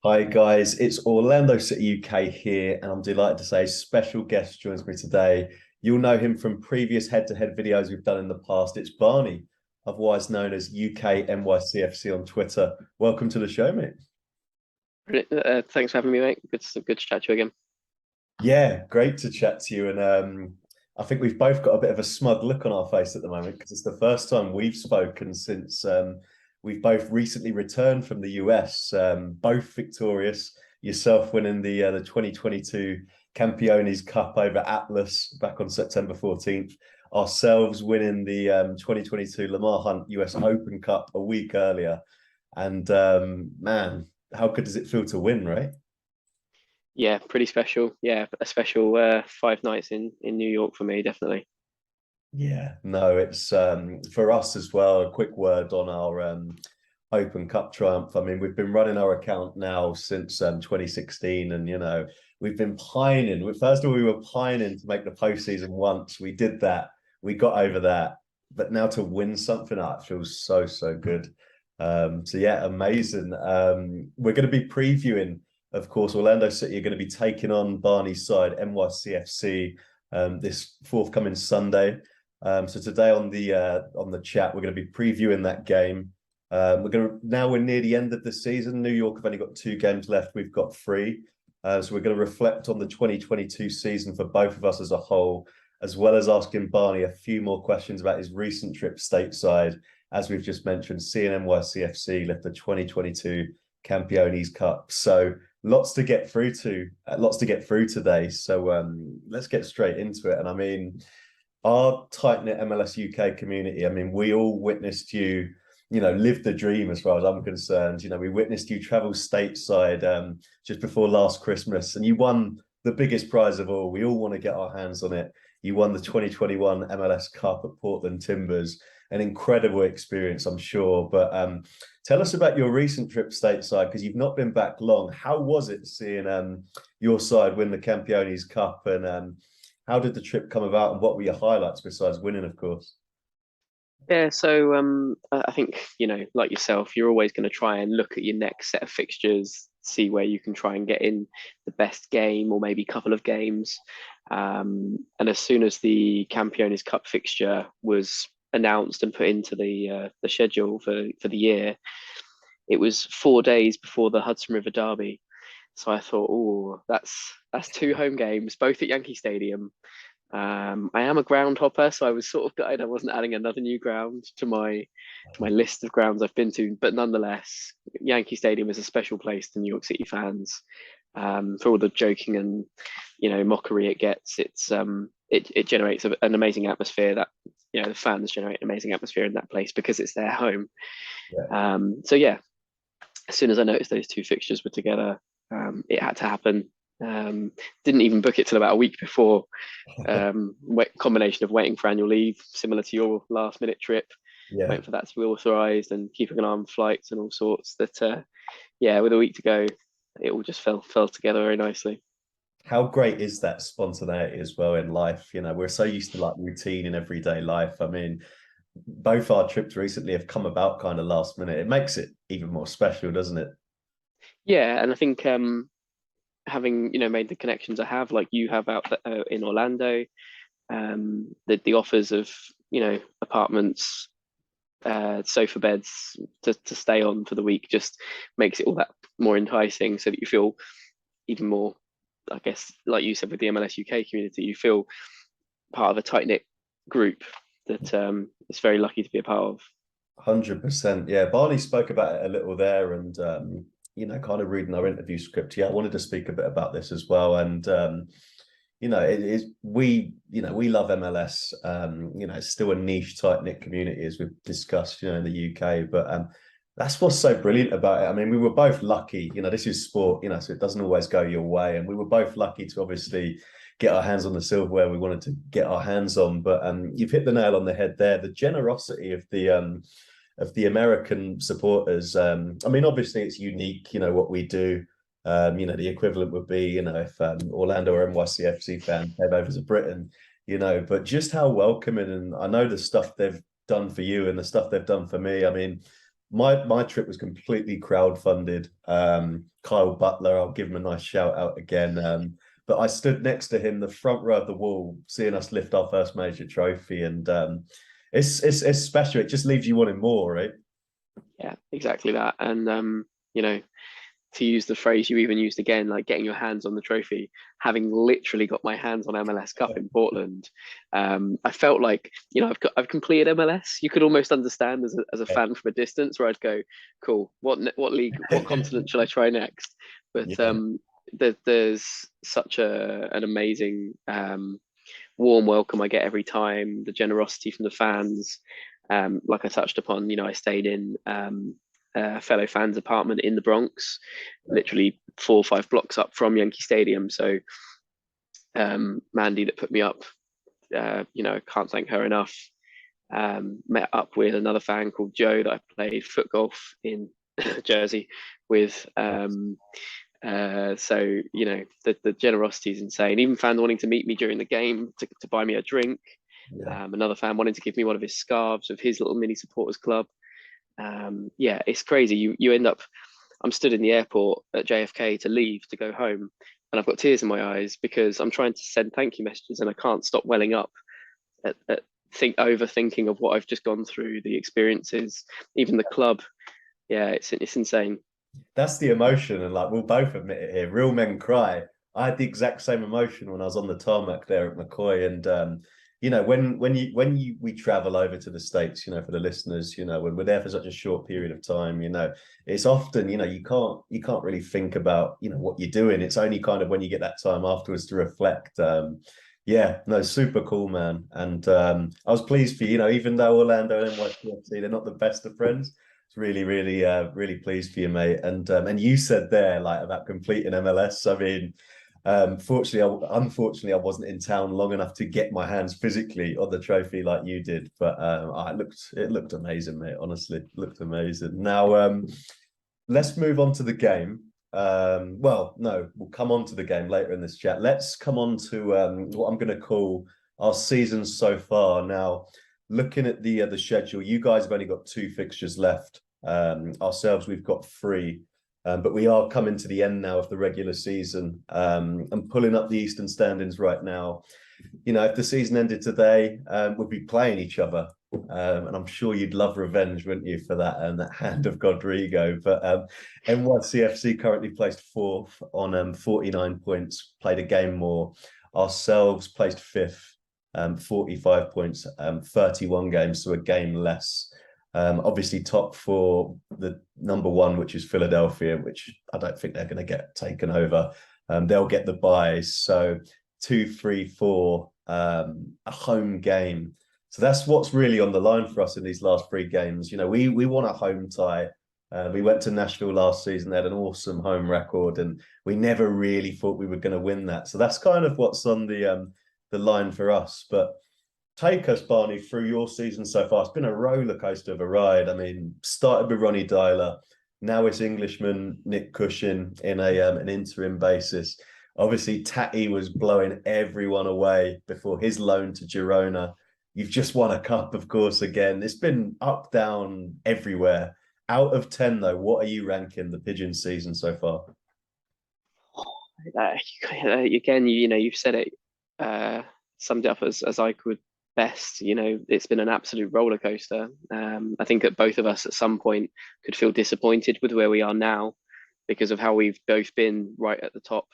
Hi guys, it's Orlando City UK here, and I'm delighted to say a special guest joins me today. You'll know him from previous head-to-head videos we've done in the past. It's Barney, otherwise known as UK NYCFC on Twitter. Welcome to the show, mate. Thanks for having me, mate. Good to chat to you again. Yeah, great to chat to you. And I think we've both got a bit of a smug look on our face at the moment because it's the first time we've spoken since we've both recently returned from the US, both victorious. Yourself winning the 2022 Campiones Cup over Atlas back on September 14th. Ourselves winning the 2022 Lamar Hunt US Open Cup a week earlier. And man, how good does it feel to win, right? Yeah, pretty special. Yeah, a special 5 nights in New York for me, definitely. Yeah, no, it's for us as well. A quick word on our Open Cup triumph. I mean, we've been running our account now since 2016, and we've been pining. First of all, we were pining to make the postseason once. We did that. We got over that, but now to win something, that feels so good. So yeah, amazing. We're going to be previewing, of course, Orlando City are going to be taking on Barney's side, NYCFC, this forthcoming Sunday. So today on the chat, we're going to be previewing that game. We're near the end of the season. New York have only got 2 games left. We've got 3. So we're going to reflect on the 2022 season for both of us as a whole, as well as asking Barney a few more questions about his recent trip stateside. As we've just mentioned, seeing NYCFC lift the 2022 Campiones Cup. So lots to get through today. So let's get straight into it. And I mean, our tight-knit MLS UK community, I mean, we all witnessed you, live the dream as far as I'm concerned. We witnessed you travel stateside just before last Christmas, and you won the biggest prize of all. We all want to get our hands on it. You won the 2021 MLS Cup at Portland Timbers, an incredible experience, I'm sure. But tell us about your recent trip stateside, because you've not been back long. How was it seeing your side win the Campiones Cup, and how did the trip come about, and what were your highlights besides winning, of course? Yeah, so I think, like yourself, you're always going to try and look at your next set of fixtures, see where you can try and get in the best game or maybe couple of games. And as soon as the Campiones Cup fixture was announced and put into the schedule for the year, it was 4 days before the Hudson River Derby. So I thought, oh, that's 2 home games, both at Yankee Stadium. I am a ground hopper, so I was sort of gutted I wasn't adding another new ground to my list of grounds I've been to. But nonetheless, Yankee Stadium is a special place to New York City fans. For all the joking and mockery it gets, it generates an amazing atmosphere that the fans generate an amazing atmosphere in that place because it's their home. Yeah. So yeah, as soon as I noticed those 2 fixtures were together, it had to happen. Didn't even book it till about a week before. Combination of waiting for annual leave, similar to your last minute trip, Yeah. waiting for that to be authorised and keeping an eye on flights and all sorts. Yeah, with a week to go, it all just fell together very nicely. How great is that spontaneity as well in life? We're so used to like routine in everyday life. I mean, both our trips recently have come about kind of last minute. It makes it even more special, doesn't it? Yeah, and I think having made the connections I have, like you have out in Orlando, the offers of apartments, sofa beds to stay on for the week just makes it all that more enticing, so that you feel even more, I guess, like you said with the MLS UK community, you feel part of a tight knit group that is very lucky to be a part of. 100%. Yeah. Barney spoke about it a little there, and kind of reading our interview script. Yeah, I wanted to speak a bit about this as well. And it is we love MLS. It's still a niche, tight-knit community, as we've discussed, in the UK. But that's what's so brilliant about it. I mean, we were both lucky, this is sport, so it doesn't always go your way. And we were both lucky to obviously get our hands on the silverware we wanted to get our hands on. But you've hit the nail on the head there. The generosity of the American supporters. I mean, obviously it's unique, what we do. The equivalent would be, if Orlando or NYCFC fans came over to Britain, but just how welcoming, and I know the stuff they've done for you and the stuff they've done for me. I mean, my trip was completely crowdfunded. Kyle Butler, I'll give him a nice shout out again. But I stood next to him, the front row of the wall, seeing us lift our first major trophy, and it's special. It just leaves you wanting more, right? Yeah, exactly that. And you know, to use the phrase you even used again, like getting your hands on the trophy, having literally got my hands on MLS Cup in Portland, I felt like, you know, I've completed MLS. You could almost understand as a fan from a distance, where I'd go, cool, what league, what continent shall I try next? But Yeah. there's such an amazing warm welcome I get every time, the generosity from the fans. Like I touched upon, you know, I stayed in a fellow fans' apartment in the Bronx, literally 4 or 5 blocks up from Yankee Stadium. So Mandy that put me up, you know, can't thank her enough. Met up with another fan called Joe that I played foot golf in Jersey with. So you know, the generosity is insane. Even fans wanting to meet me during the game to buy me a drink. Yeah. Another fan wanting to give me one of his scarves of his little mini supporters club. Yeah, it's crazy. You end up. I'm stood in the airport at JFK to leave to go home, and I've got tears in my eyes because I'm trying to send thank you messages and I can't stop welling up at overthinking of what I've just gone through, the experiences, even the club. Yeah, it's insane. That's the emotion, and like we'll both admit it here. Real men cry. I had the exact same emotion when I was on the tarmac there at McCoy, and you know, when we travel over to the States, you know, for the listeners, you know, when we're there for such a short period of time, you know, it's often, you know, you can't really think about, you know, what you're doing. It's only kind of when you get that time afterwards to reflect. Yeah, no, super cool, man. And I was pleased for you, you know, even though Orlando and NYCFC, they're not the best of friends. It's really, really, really pleased for you, mate. And you said there like about completing MLS. I mean, unfortunately, I wasn't in town long enough to get my hands physically on the trophy like you did. But it looked amazing, mate. Honestly, it looked amazing. Now, let's move on to the game. Well, no, we'll come on to the game later in this chat. Let's come on to what I'm going to call our season so far. Now, looking at the schedule, you guys have only got 2 fixtures left. Ourselves, we've got 3. But we are coming to the end now of the regular season. And pulling up the Eastern standings right now. You know, if the season ended today, we'd be playing each other. And I'm sure you'd love revenge, wouldn't you, for that hand of Godrigo. But NYCFC currently placed 4th on 49 points, played a game more. Ourselves placed 5th, 45 points, 31 games, so a game less. Obviously top 4, the number 1, which is Philadelphia, which I don't think they're going to get taken over. They'll get the buys. So 2, 3, 4, a home game. So that's what's really on the line for us in these last 3 games. You know, we want a home tie. We went to Nashville last season. They had an awesome home record, and we never really thought we were going to win that. So that's kind of what's on the line for us. But take us, Barney, through your season so far. It's been a roller coaster of a ride. I mean, started with Ronnie Dyler. Now it's Englishman Nick Cushing in an interim basis. Obviously, Tatty was blowing everyone away before his loan to Girona. You've just won a cup, of course, again. It's been up, down, everywhere. Out of 10, though, what are you ranking the Pigeon season so far? Again, you know, you've said it, summed it up as I could best. You know, it's been an absolute roller coaster. I think that both of us at some point could feel disappointed with where we are now because of how we've both been right at the top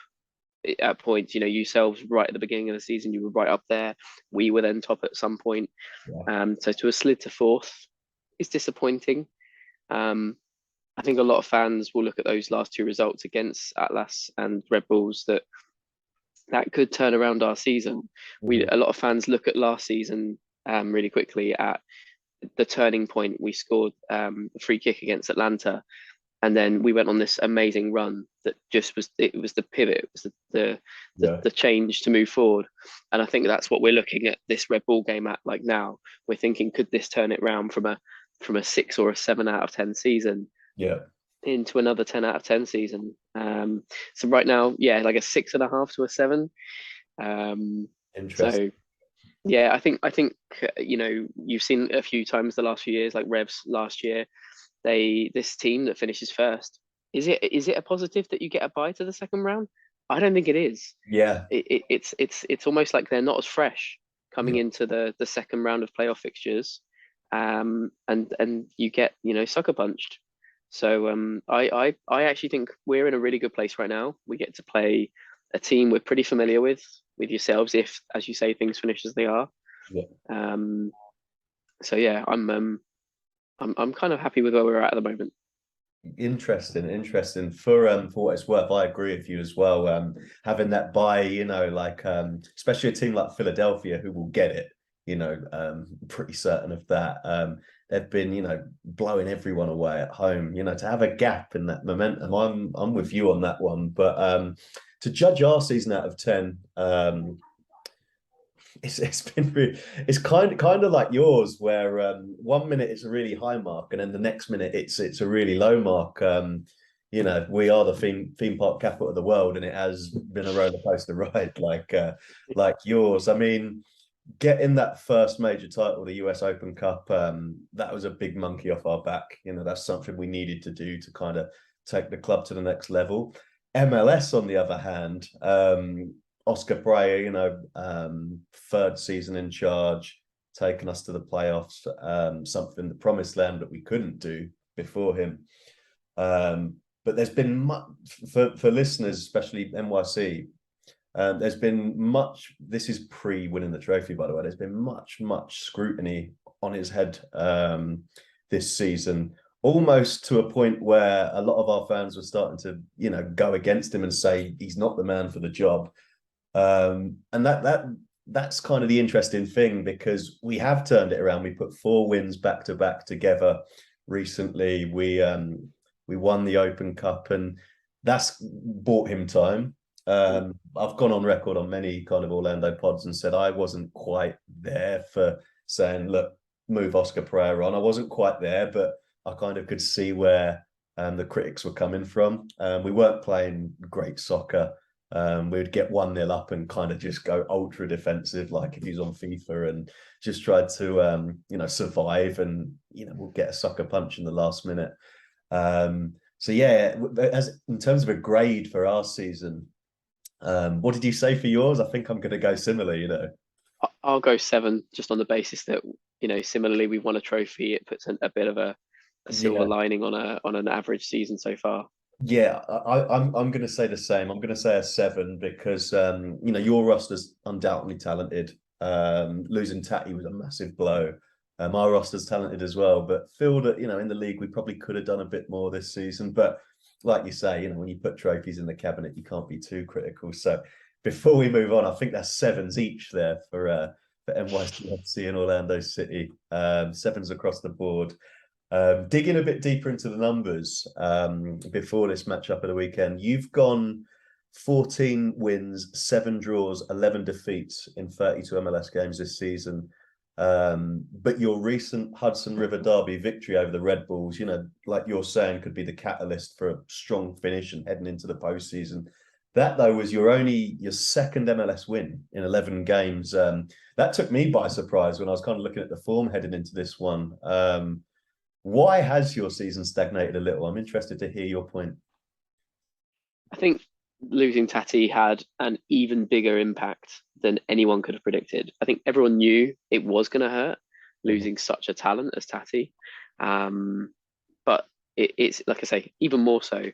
at points. You know, yourselves right at the beginning of the season, you were right up there. We were then top at some point. Yeah. So to have slid to 4th is disappointing. I think a lot of fans will look at those last 2 results against Atlas and Red Bulls that could turn around our season. A lot of fans look at last season really quickly at the turning point. We scored a free kick against Atlanta, and then we went on this amazing run that just was the pivot, it was the change to move forward. And I think that's what we're looking at this Red Bull game at. Like now, we're thinking, could this turn it round from a 6 or a 7 out of 10 season? Yeah. Into another 10 out of 10 season. So right now, yeah, like a 6.5 to a 7. Interesting. So yeah, I think you know, you've seen a few times the last few years, like Revs last year, this team that finishes first, is it a positive that you get a bye to the second round? I don't think it is. Yeah. It's almost like they're not as fresh coming Yeah. into the second round of playoff fixtures, and you get sucker punched. So I actually think we're in a really good place right now. We get to play a team we're pretty familiar with yourselves, if, as you say, things finish as they are. Yeah. So yeah, I'm kind of happy with where we're at the moment. Interesting. For what it's worth, I agree with you as well. Having that bye, like especially a team like Philadelphia who will get it, pretty certain of that. They've been, blowing everyone away at home. To have a gap in that momentum, I'm with you on that one. But to judge our season out of 10, it's been really, it's kind of like yours, where 1 minute it's a really high mark, and then the next minute it's a really low mark. We are the theme park capital of the world, and it has been a roller coaster ride, like yours. I mean, getting that first major title, the US Open Cup, that was a big monkey off our back. That's something we needed to do to kind of take the club to the next level. MLS, on the other hand, Oscar Breyer, third season in charge, taking us to the playoffs, something the promised land that we couldn't do before him. But there's been much for listeners, especially NYC. There's been much. This is pre-winning the trophy, by the way. There's been much scrutiny on his head this season, almost to a point where a lot of our fans were starting to, go against him and say he's not the man for the job. And that's kind of the interesting thing, because we have turned it around. We put 4 wins back to back together recently. We won the Open Cup, and that's bought him time. I've gone on record on many kind of Orlando pods and said I wasn't quite there for saying, look, move Oscar Pereira on. I wasn't quite there, but I kind of could see where the critics were coming from. We weren't playing great soccer. We'd get 1-0 up and kind of just go ultra defensive, like if he's on FIFA, and just tried to survive, and we'll get a sucker punch in the last minute. So yeah, as in terms of a grade for our season, what did you say for yours? I think I'm going to go similar. I'll go 7, just on the basis that similarly we won a trophy. It puts a bit of a silver lining on an average season so far. Yeah, I'm going to say the same. I'm going to say a 7 because your roster's undoubtedly talented. Losing Tatty was a massive blow. Our roster's talented as well, but feel that in the league we probably could have done a bit more this season. But like you say, when you put trophies in the cabinet, you can't be too critical. So before we move on, I think that's 7s each there for NYCFC and Orlando City. 7s across the board. Digging a bit deeper into the numbers before this matchup of the weekend, you've gone 14 wins, 7 draws, 11 defeats in 32 MLS games this season. But your recent Hudson River Derby victory over the Red Bulls, like you're saying, could be the catalyst for a strong finish and heading into the postseason. That, though, was your second MLS win in 11 games. That took me by surprise when I was kind of looking at the form heading into this one. Why has your season stagnated a little? I'm interested to hear your point. I think losing Tati had an even bigger impact than anyone could have predicted. I think everyone knew it was going to hurt, losing such a talent as Tati. But it's like I say, even more so.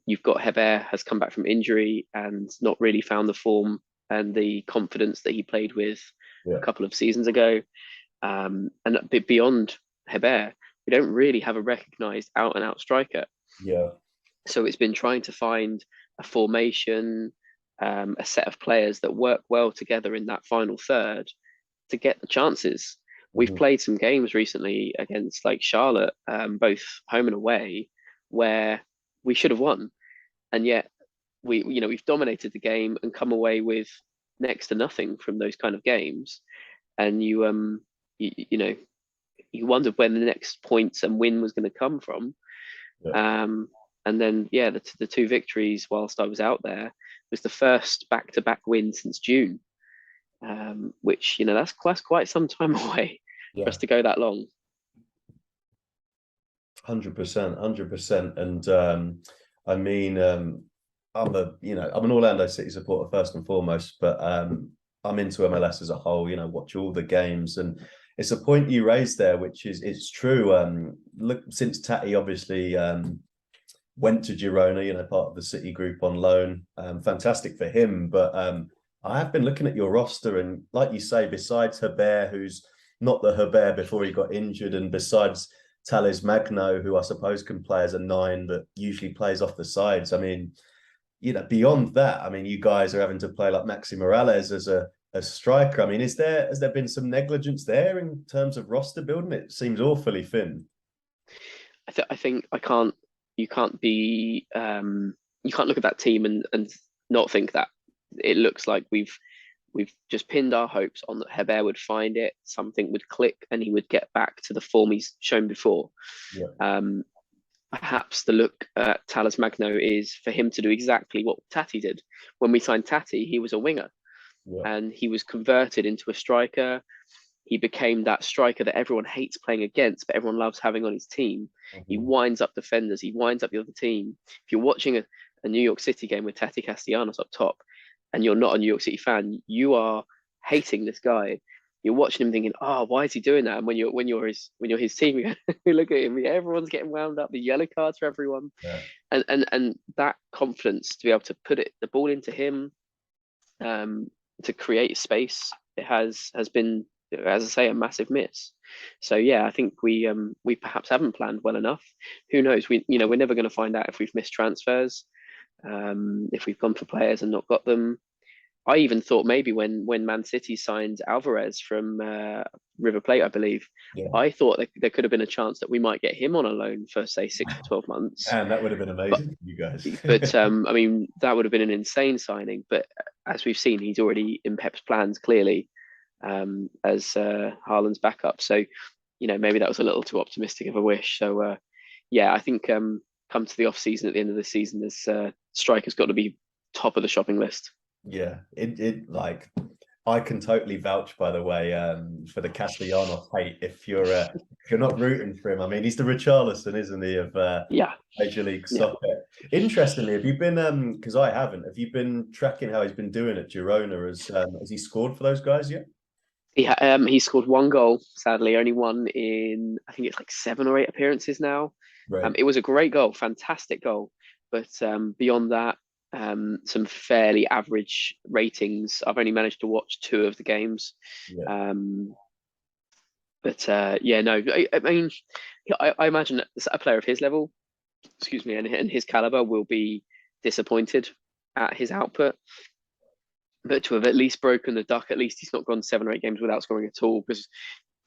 You've got Heber has come back from injury and not really found the form and the confidence that he played with a couple of seasons ago. And beyond Heber, we don't really have a recognised out and out striker. Yeah. So it's been trying to find a formation, a set of players that work well together in that final third to get the chances. We've played some games recently against like Charlotte, both home and away, where we should have won, and yet we've dominated the game and come away with next to nothing from those kind of games. And you wondered when the next points and win was going to come from. And then, the 2 victories whilst I was out there was the first back-to-back win since June, which, that's quite some time away for us to go that long. 100%, 100%. And I mean, I'm an Orlando City supporter first and foremost, but I'm into MLS as a whole. Watch all the games, and it's a point you raised there, which is it's true. Look, since Tati obviously went to Girona, part of the City group on loan. Fantastic for him, but I have been looking at your roster, and like you say, besides Herbert, who's not the Herbert before he got injured, and besides Tales Magno, who I suppose can play as a 9, but usually plays off the sides. I mean, beyond that, I mean, you guys are having to play like Maxi Morales as a striker. I mean, has there been some negligence there in terms of roster building? It seems awfully thin. I think you can't look at that team and not think that it looks like we've just pinned our hopes on that Herbert would find it, something would click, and he would get back to the form he's shown before. Yeah. Perhaps the look at Talas Magno is for him to do exactly what Tati did. When we signed Tati, he was a winger, and he was converted into a striker. He became that striker that everyone hates playing against, but everyone loves having on his team. Mm-hmm. He winds up defenders. He winds up the other team. If you're watching a New York City game with Tati Castellanos up top, and you're not a New York City fan, you are hating this guy. You're watching him thinking, "Oh, why is he doing that?" And when you're his team, you look at him. Everyone's getting wound up. The yellow cards for everyone, and that confidence to be able to put the ball into him, to create space, it has been, as I say, a massive miss. So yeah, I think we perhaps haven't planned well enough. Who knows? We're never going to find out if we've missed transfers, if we've gone for players and not got them. I even thought maybe when Man City signed Alvarez from River Plate, I believe, I thought there could have been a chance that we might get him on a loan for, say, 6 to 12 months. And that would have been amazing for you guys. But I mean, that would have been an insane signing. But as we've seen, he's already in Pep's plans, clearly, as Haaland's backup. So, maybe that was a little too optimistic of a wish. So, yeah, I think come to the off season, at the end of the season, this striker's got to be top of the shopping list. Yeah, it like I can totally vouch, by the way, for the Castellanos hate. If you're not rooting for him, I mean, he's the Richarlison, isn't he, of Major League Soccer? Yeah. Interestingly, have you been because I haven't? Have you been tracking how he's been doing at Girona? Has he scored for those guys yet? He scored 1 goal. Sadly, only one in, I think it's like 7 or 8 appearances now. Right. It was a great goal, fantastic goal, but beyond that, some fairly average ratings. I've only managed to watch 2 of the games. Yeah. I mean, I imagine a player of his level, and his caliber will be disappointed at his output. But to have at least broken the duck, at least he's not gone 7 or 8 games without scoring at all, because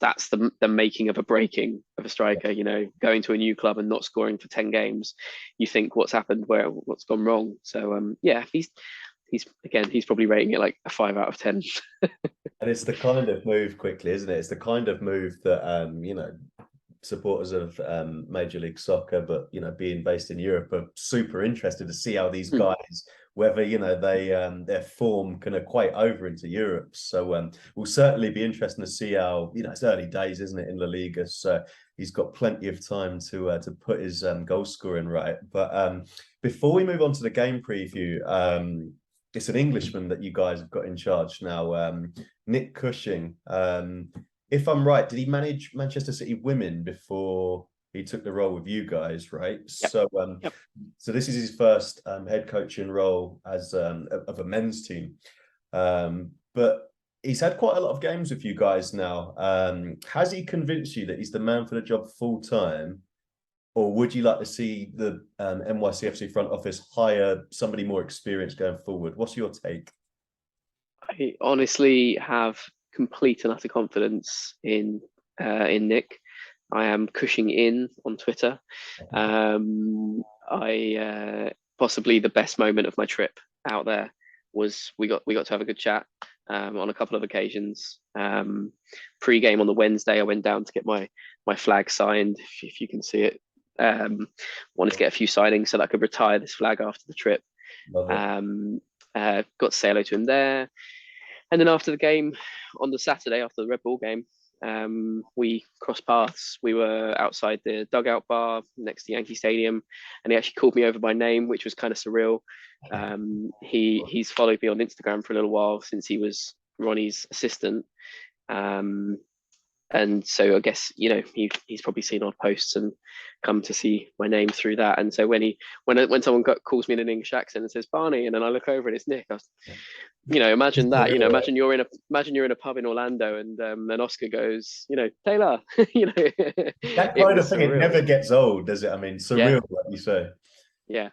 that's the making of a breaking of a striker. Going to a new club and not scoring for 10 games, you think, what's happened, what's gone wrong? So he's probably rating it like a 5 out of 10. And it's the kind of move, quickly, isn't it? It's the kind of move that supporters of Major League Soccer, but being based in Europe, are super interested to see how these guys, whether their form can equate over into Europe. So we'll certainly be interesting to see how it's early days, isn't it, in La Liga? So he's got plenty of time to put his goal scoring right. But before we move on to the game preview, it's an Englishman that you guys have got in charge now, Nick Cushing. If I'm right, did he manage Manchester City women before he took the role with you guys, right? Yep. So this is his first head coaching role as of a men's team. But he's had quite a lot of games with you guys now. Has he convinced you that he's the man for the job full time? Or would you like to see the NYCFC front office hire somebody more experienced going forward? What's your take? I honestly have complete and utter confidence in Nick. I am Cushing in on Twitter. Possibly the best moment of my trip out there was we got to have a good chat on a couple of occasions. Pre-game on the Wednesday, I went down to get my flag signed, if you can see it. Wanted to get a few signings so that I could retire this flag after the trip. Got to say hello to him there. And then after the game, on the Saturday, after the Red Bull game, we crossed paths. We were outside the dugout bar next to Yankee Stadium, and he actually called me over by name, which was kind of surreal. He's followed me on Instagram for a little while since he was Ronnie's assistant. And so I guess, you know, he's probably seen odd posts and come to see my name through that. And so when someone calls me in an English accent and says Barney, and then I look over and it's Nick, you know, imagine that. You know, imagine you're in a pub in Orlando, and then Oscar goes, you know, Taylor. You know, that kind of thing. Surreal. It never gets old, does it? I mean, surreal, yeah. Like you say. Yeah.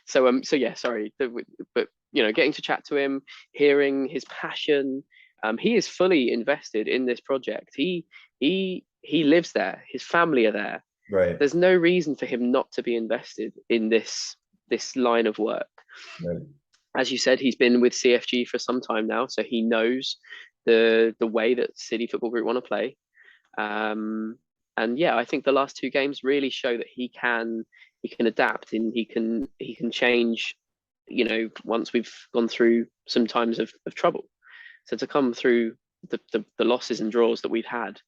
So yeah, sorry, but you know, getting to chat to him, hearing his passion. He is fully invested in this project. He lives there. His family are there. Right. There's no reason for him not to be invested in this line of work. Right. As you said, he's been with CFG for some time now, so he knows the way that City Football Group want to play. And yeah, I think the last two games really show that he can adapt and he can change. You know, once we've gone through some times of trouble. So to come through the losses and draws that we've had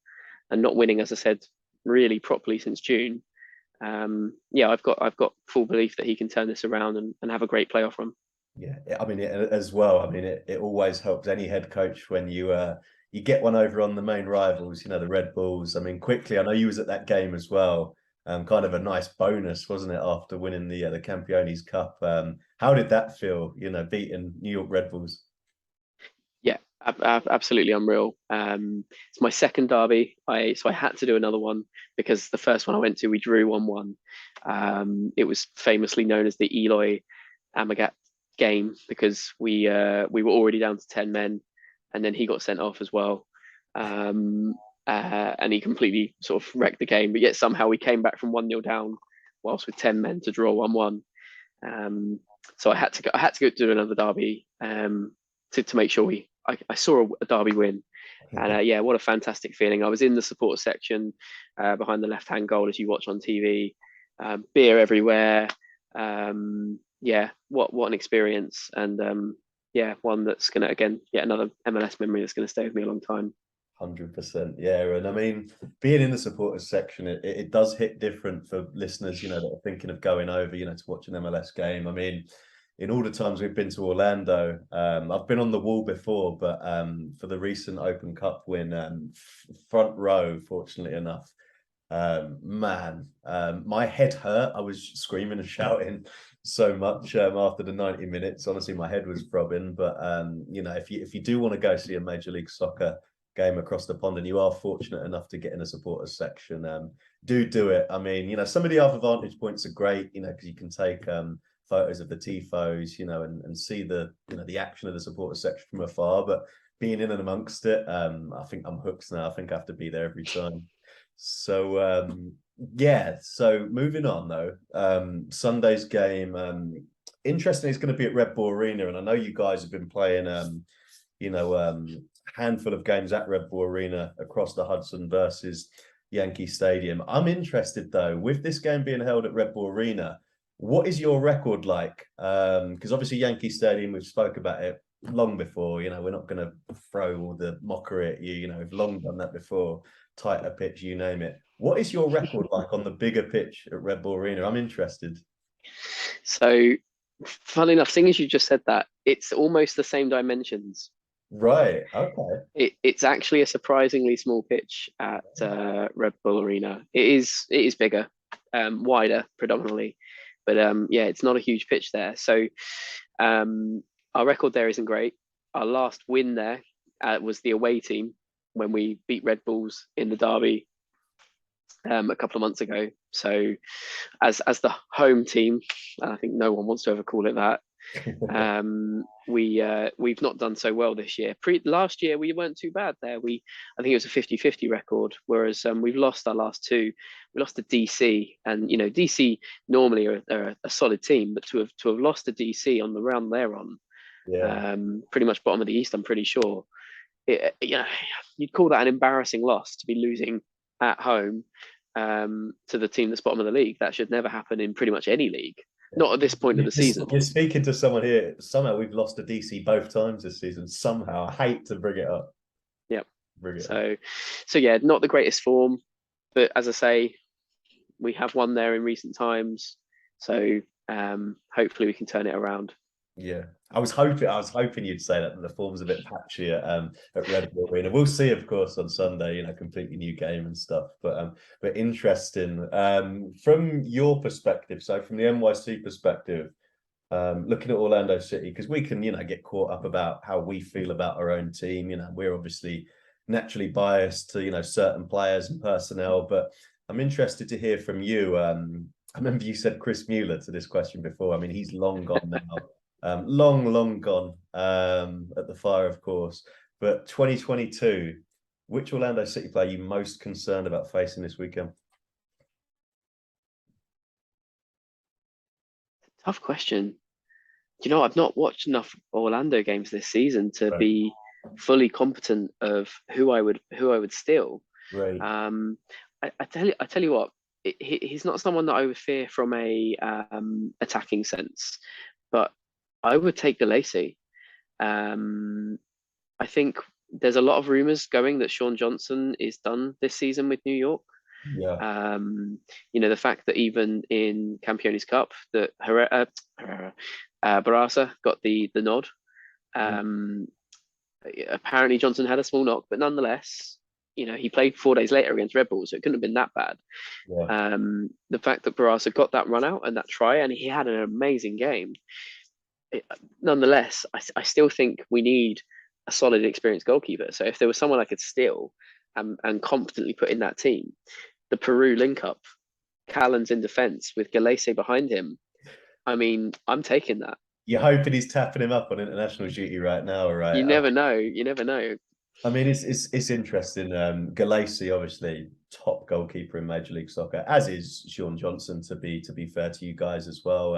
and not winning, as I said, really properly since June, yeah, I've got full belief that he can turn this around and have a great playoff run. Yeah, I mean, as well, I mean, it always helps any head coach when you get one over on the main rivals, you know, the Red Bulls. I mean, quickly, I know you was at that game as well. Kind of a nice bonus, wasn't it, after winning the Campiones Cup? How did that feel, you know, beating New York Red Bulls? Yeah, absolutely unreal. It's my second derby, so I had to do another one because the first one I went to, we drew 1-1. It was famously known as the Eloy Amagat game because we were already down to 10 men, and then he got sent off as well, and he completely sort of wrecked the game. But yet somehow we came back from 1-0 down, whilst with 10 men to draw 1-1. So I had to go do another derby to make sure I saw a derby win. And yeah, what a fantastic feeling. I was in the supporter section behind the left-hand goal, as you watch on TV. Beer everywhere. Yeah, what an experience. And yeah, one that's going to, again, yet another MLS memory that's going to stay with me a long time. 100%, yeah. And I mean, being in the supporters section, it does hit different for listeners, you know, that are thinking of going over, you know, to watch an MLS game. I mean, in all the times we've been to Orlando, I've been on the wall before, but for the recent Open Cup win, front row, fortunately enough, man, my head hurt. I was screaming and shouting so much after the 90 minutes. Honestly, my head was throbbing. But you know, if you do want to go see a Major League Soccer game across the pond and you are fortunate enough to get in a supporters section, do it. I mean, you know, some of the other vantage points are great, you know, because you can take photos of the tifos, you know, and see the, you know, the action of the supporters section from afar. But being in and amongst it, I think I'm hooked now. I think I have to be there every time. So yeah, so moving on though, Sunday's game, interesting, it's going to be at Red Bull Arena, and I know you guys have been playing you know, handful of games at Red Bull Arena across the Hudson versus Yankee Stadium. I'm interested though, with this game being held at Red Bull Arena, what is your record like? Because obviously Yankee Stadium, we've spoke about it long before, you know, we're not going to throw all the mockery at you, you know, we've long done that before, tighter pitch, you name it. What is your record like on the bigger pitch at Red Bull Arena? I'm interested. So, funny enough, seeing as you just said that, it's almost the same dimensions. Right. Okay. It's actually a surprisingly small pitch at Red Bull Arena. It is bigger, wider predominantly, but yeah, it's not a huge pitch there. So our record there isn't great. Our last win there was the away team when we beat Red Bulls in the derby a couple of months ago. So as the home team, I think no one wants to ever call it that. We've not done so well this year. Last year we weren't too bad there. I think it was a 50-50 record, whereas we've lost our last two. We lost to DC, and you know, DC normally are a solid team, but to have lost to DC on the round they're on, yeah, pretty much bottom of the East, I'm pretty sure. You know, you'd call that an embarrassing loss to be losing at home to the team that's bottom of the league. That should never happen in pretty much any league. Not at this point of the season. You're speaking to someone here. Somehow we've lost to DC both times this season. Somehow, I hate to bring it up. Yep. Brilliant. So yeah, not the greatest form, but as I say, we have won there in recent times. So hopefully we can turn it around. Yeah, I was hoping you'd say that the form's a bit patchy at Red Bull Arena. We'll see, of course, on Sunday. Completely new game and stuff, but interesting. From your perspective, so from the NYC perspective, looking at Orlando City, because we can, get caught up about how we feel about our own team. We're obviously naturally biased to, certain players and personnel, but I'm interested to hear from you. I remember you said Chris Mueller to this question before. I mean, he's long gone now. Long gone at the Fire, of course. But 2022, which Orlando City player are you most concerned about facing this weekend? Tough question. I've not watched enough Orlando games this season to be fully competent of who I would steal. Right. I tell you what, he's not someone that I would fear from a attacking sense, but I would take Galassi. I think there's a lot of rumors going that Sean Johnson is done this season with New York. Yeah. The fact that even in Campeones Cup that Barasa got the nod. Apparently Johnson had a small knock, but nonetheless, he played 4 days later against Red Bull, so it couldn't have been that bad. Yeah. The fact that Barasa got that run out and that try, and he had an amazing game. Nonetheless, I still think we need a solid, experienced goalkeeper. So if there was someone I could steal and confidently put in that team, the Peru link up, Callan's in defence with Galese behind him. I mean, I'm taking that. You're hoping he's tapping him up on international duty right now, right? You never know. You never know. I mean, it's interesting. Galassi, obviously, top goalkeeper in Major League Soccer, as is Sean Johnson. To be fair to you guys as well.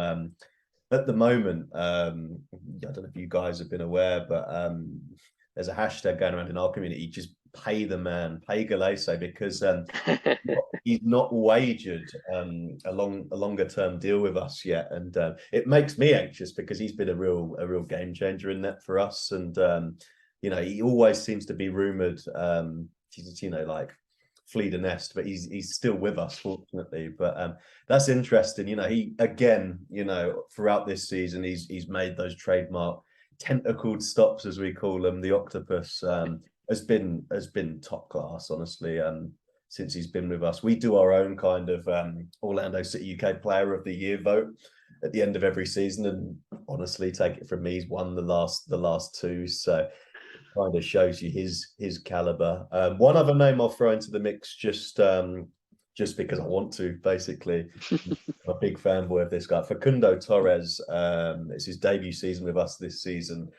At the moment, I don't know if you guys have been aware, but there's a hashtag going around in our community. Just pay the man, pay Galese, because he's not wagered a longer term deal with us yet, and it makes me anxious because he's been a real game changer in that for us, and he always seems to be rumored, like flee the nest, but he's still with us, fortunately. But that's interesting. He again, throughout this season, he's made those trademark tentacled stops, as we call them. The octopus has been top class, honestly. Since he's been with us, we do our own kind of Orlando City UK Player of the Year vote at the end of every season, and honestly, take it from me, he's won the last two. So kind of shows you his caliber. One other name I'll throw into the mix, just because I want to. Basically, I'm a big fanboy of this guy, Facundo Torres. It's his debut season with us this season.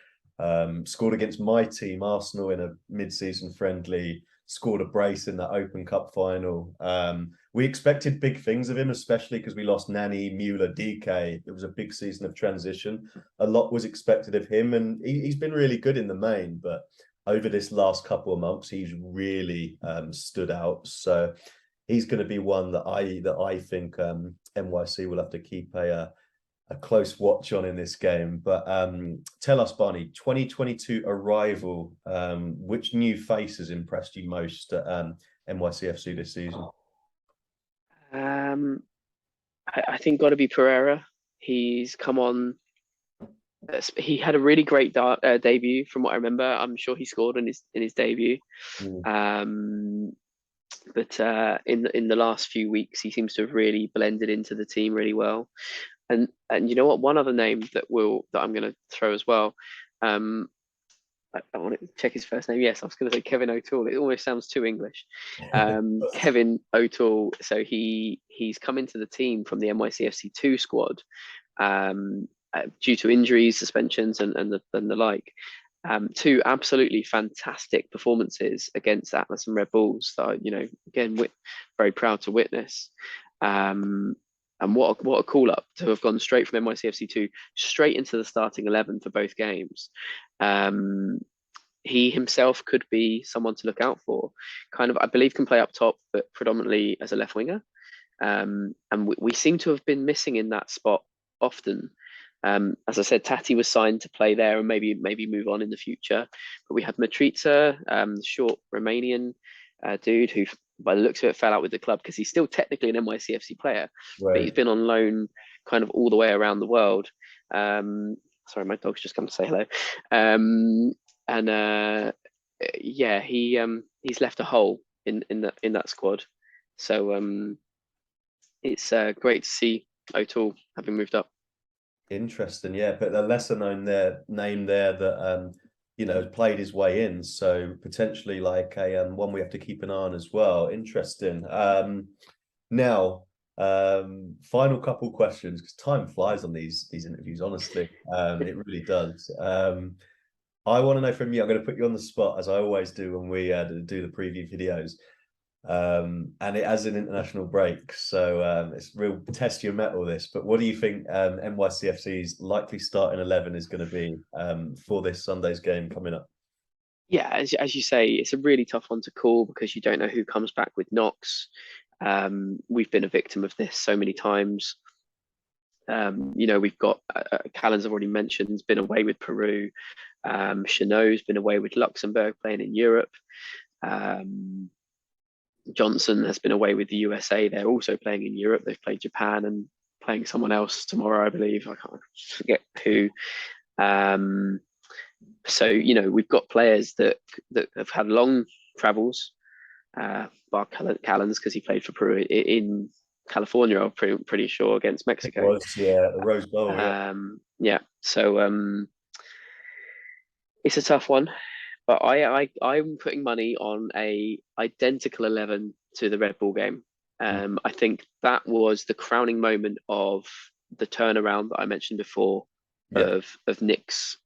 Scored against my team, Arsenal, in a mid-season friendly. Scored a brace in that Open Cup final. We expected big things of him, especially because we lost Nani, Mueller, DK. It was a big season of transition. A lot was expected of him, and he's been really good in the main. But over this last couple of months, he's really stood out. So he's going to be one that I think NYC will have to keep a close watch on in this game. But tell us, Barney, 2022 arrival, which new face has impressed you most at NYCFC this season? I think got to be Pereira. He's come on. He had a really great debut, from what I remember. I'm sure he scored in his debut. But in the last few weeks, he seems to have really blended into the team really well. And you know what? One other name that I'm going to throw as well. I want to check his first name. Yes, I was going to say Kevin O'Toole. It almost sounds too English. Kevin O'Toole. So he's come into the team from the NYCFC 2 squad due to injuries, suspensions, and the like. Two absolutely fantastic performances against Atlas and Red Bulls that again, very proud to witness. And what a call up to have gone straight from NYCFC 2 straight into the starting 11 for both games. He himself could be someone to look out for. Kind of, I believe, can play up top, but predominantly as a left winger. And we seem to have been missing in that spot often. As I said, Tati was signed to play there and maybe move on in the future. But we had Matrica, the short Romanian dude who, by the looks of it, fell out with the club because he's still technically an NYCFC player, but he's been on loan kind of all the way around the world. Sorry, my dog's just come to say hello. Yeah, he's left a hole in that squad. So it's great to see O'Toole having moved up. Interesting, yeah, but the lesser known name there that you know, played his way in, so potentially like a one we have to keep an eye on as well. Interesting. Now, final couple questions, because time flies on these interviews, honestly. It really does. I want to know from you, I'm going to put you on the spot, as I always do when we do the preview videos. And it has an international break, so it's real test your mettle this. But what do you think NYCFC's likely starting 11 is going to be for this Sunday's game coming up? Yeah, as you say, it's a really tough one to call because you don't know who comes back with knocks. We've been a victim of this so many times. You know, we've got Callens, I've already mentioned, has been away with Peru. Chanot's been away with Luxembourg, playing in Europe. Johnson has been away with the USA. They're also playing in Europe. They've played Japan and playing someone else tomorrow, I believe. I can't forget who. So, you know, we've got players that have had long travels. Bar Callens, because he played for Peru in California, I'm pretty sure, against Mexico. It was, yeah, the Rose Bowl. Yeah. So it's a tough one. But I'm putting money on a identical 11 to the Red Bull game. I think that was the crowning moment of the turnaround that I mentioned before, of Nick's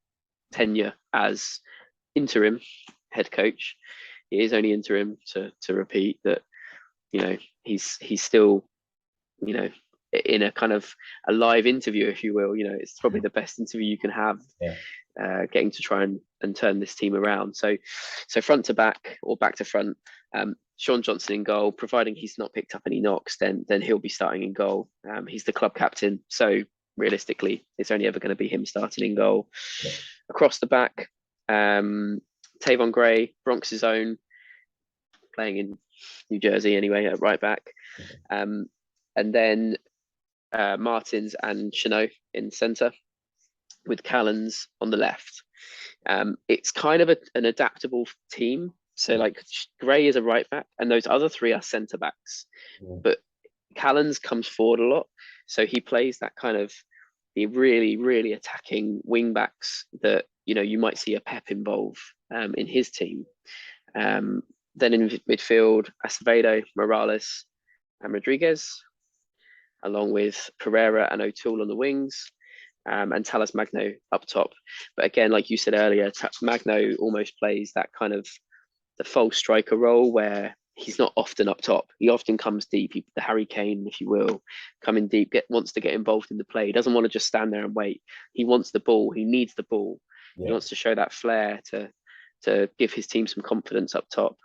tenure as interim head coach. It is only interim, to repeat that. You know, he's still, you know, in a kind of a live interview, if you will. You know, it's probably the best interview you can have. Yeah. Getting to try and turn this team around. So front to back or back to front, Sean Johnson in goal, providing he's not picked up any knocks, then he'll be starting in goal. He's the club captain, so realistically, it's only ever going to be him starting in goal. Yeah. Across the back, Tavon Gray, Bronx's own, playing in New Jersey anyway, at right back. And then Martins and Chanot in centre, with Callens on the left. It's kind of an adaptable team. So like Gray is a right back and those other three are centre backs. Yeah. But Callens comes forward a lot. So he plays that kind of the really, really attacking wing backs that, you know, you might see a Pep involve in his team. Then in midfield, Acevedo, Morales and Rodriguez, along with Pereira and O'Toole on the wings. And Talas Magno up top. But again, like you said earlier, Magno almost plays that kind of the false striker role where he's not often up top. He often comes deep, the Harry Kane, if you will, coming deep, wants to get involved in the play. He doesn't want to just stand there and wait. He wants the ball. He needs the ball. Yeah. He wants to show that flair to give his team some confidence up top.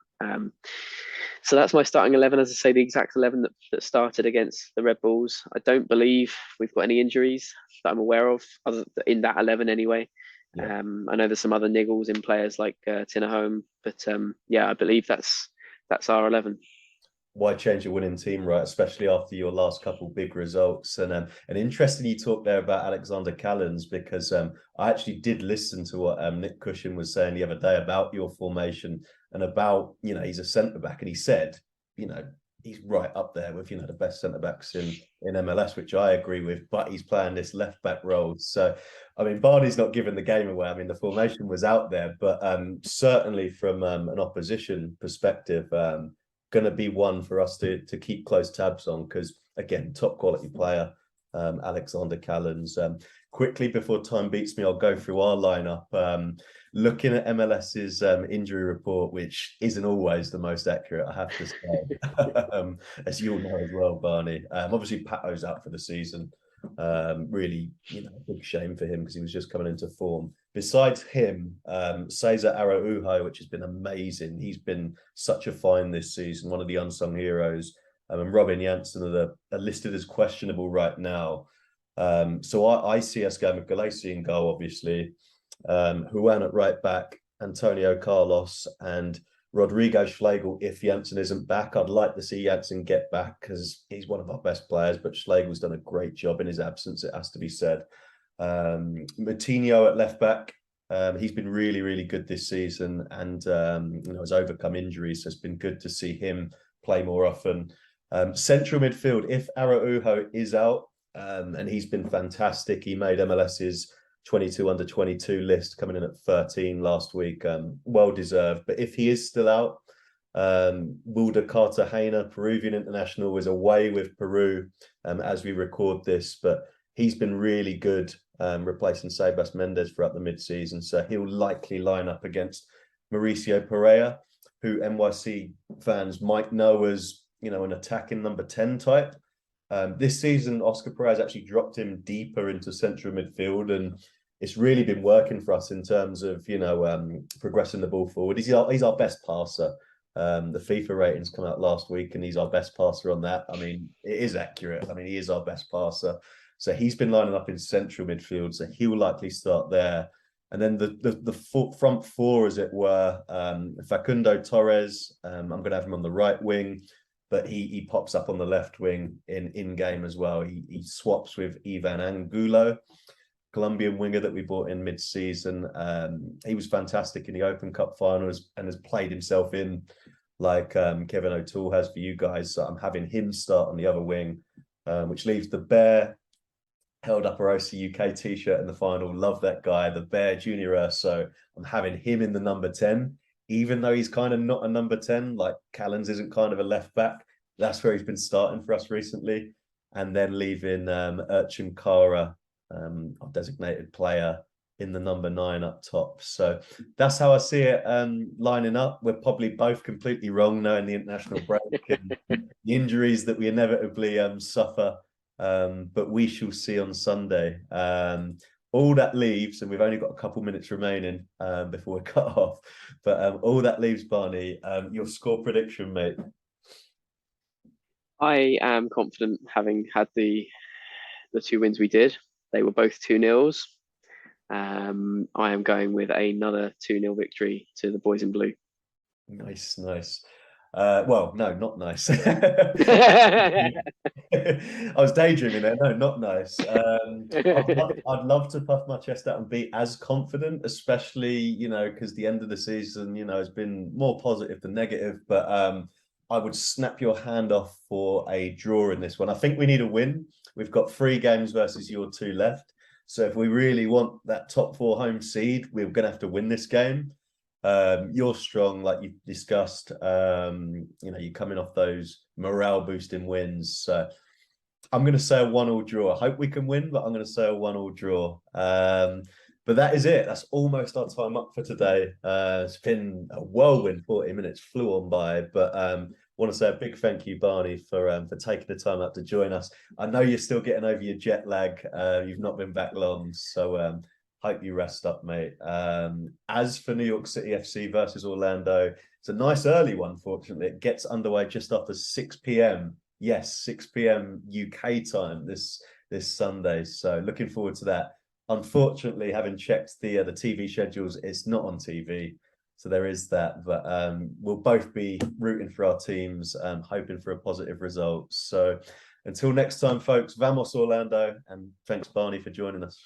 So that's my starting 11, as I say, the exact 11 that started against the Red Bulls. I don't believe we've got any injuries that I'm aware of, other in that 11 anyway. Yeah. I know there's some other niggles in players like Tinnerholm, but yeah, I believe that's our 11. Why change a winning team, right? Especially after your last couple big results. And interesting you talked there about Alexander Callens, because I actually did listen to what Nick Cushing was saying the other day about your formation and about, you know, he's a centre back, and he said, you know, he's right up there with, you know, the best centre backs in MLS, which I agree with, but he's playing this left back role. So, I mean, Barney's not giving the game away. I mean, the formation was out there, but certainly from an opposition perspective, going to be one for us to keep close tabs on, because again, top quality player, Alexander Callens. Quickly before time beats me, I'll go through our lineup. Looking at MLS's injury report, which isn't always the most accurate, I have to say, as you all know as well, Barney. Obviously, Pato's out for the season. Really, you know, big shame for him because he was just coming into form. Besides him, Cesar Araujo, which has been amazing. He's been such a find this season, one of the unsung heroes. And Robin Janssen are listed as questionable right now. So I see us going with Galassi in goal, obviously, Juan at right back, Antonio Carlos and Rodrigo Schlegel. If Janssen isn't back, I'd like to see Janssen get back because he's one of our best players, but Schlegel's done a great job in his absence, it has to be said. Moutinho at left back. He's been really, really good this season and has overcome injuries. So it's been good to see him play more often. Central midfield, if Araujo is out, and he's been fantastic. He made MLS's 22 under 22 list, coming in at 13 last week. Well deserved. But if he is still out, Wilder Cartagena, Peruvian international, is away with Peru as we record this. But he's been really good, replacing Sebas Mendes throughout the mid-season. So he'll likely line up against Mauricio Pereira, who NYC fans might know as, an attacking number 10 type. This season, Oscar Perez actually dropped him deeper into central midfield, and it's really been working for us in terms of, progressing the ball forward. He's our best passer. The FIFA ratings come out last week, and he's our best passer on that. I mean, it is accurate. I mean, he is our best passer. So he's been lining up in central midfield, so he'll likely start there. And then the front four, as it were, Facundo Torres, I'm going to have him on the right wing, but he pops up on the left wing in game as well. He swaps with Ivan Angulo, Colombian winger that we bought in mid-season. He was fantastic in the Open Cup finals and has played himself in like Kevin O'Toole has for you guys. So I'm having him start on the other wing, which leaves the Bear. Held up our OC UK t-shirt in the final. Love that guy, the Bear Junior. So I'm having him in the number 10, even though he's kind of not a number 10. Like Callens isn't kind of a left back. That's where he's been starting for us recently. And then leaving Urchin Kara, our designated player, in the number 9 up top. So that's how I see it lining up. We're probably both completely wrong knowing the international break and the injuries that we inevitably suffer. But we shall see on Sunday. All that leaves, and we've only got a couple minutes remaining before we cut off, but all that leaves, Barney, your score prediction, mate. I am confident, having had the 2 wins we did. They were both 2-0s. I am going with another 2-0 victory to the boys in blue. Nice. Well, no, not nice. I was daydreaming there. No, not nice. I'd love to puff my chest out and be as confident, especially, because the end of the season, has been more positive than negative. But I would snap your hand off for a draw in this one. I think we need a win. We've got 3 games versus your 2 left. So if we really want that top 4 home seed, we're going to have to win this game. You're strong, like you've discussed. You're coming off those morale boosting wins. So I'm going to say a 1-1 draw. I hope we can win, but I'm going to say a 1-1 draw. But that is it. That's almost our time up for today. It's been a whirlwind 40 minutes, flew on by. But want to say a big thank you, Barney, for taking the time out to join us. I know you're still getting over your jet lag. You've not been back long, so hope you rest up, mate. As for New York City FC versus Orlando, it's a nice early one, fortunately. It gets underway just after 6 p.m. Yes, 6 p.m. UK time this Sunday. So looking forward to that. Unfortunately, having checked the TV schedules, it's not on TV. So there is that. But we'll both be rooting for our teams, hoping for a positive result. So until next time, folks, vamos Orlando. And thanks, Barney, for joining us.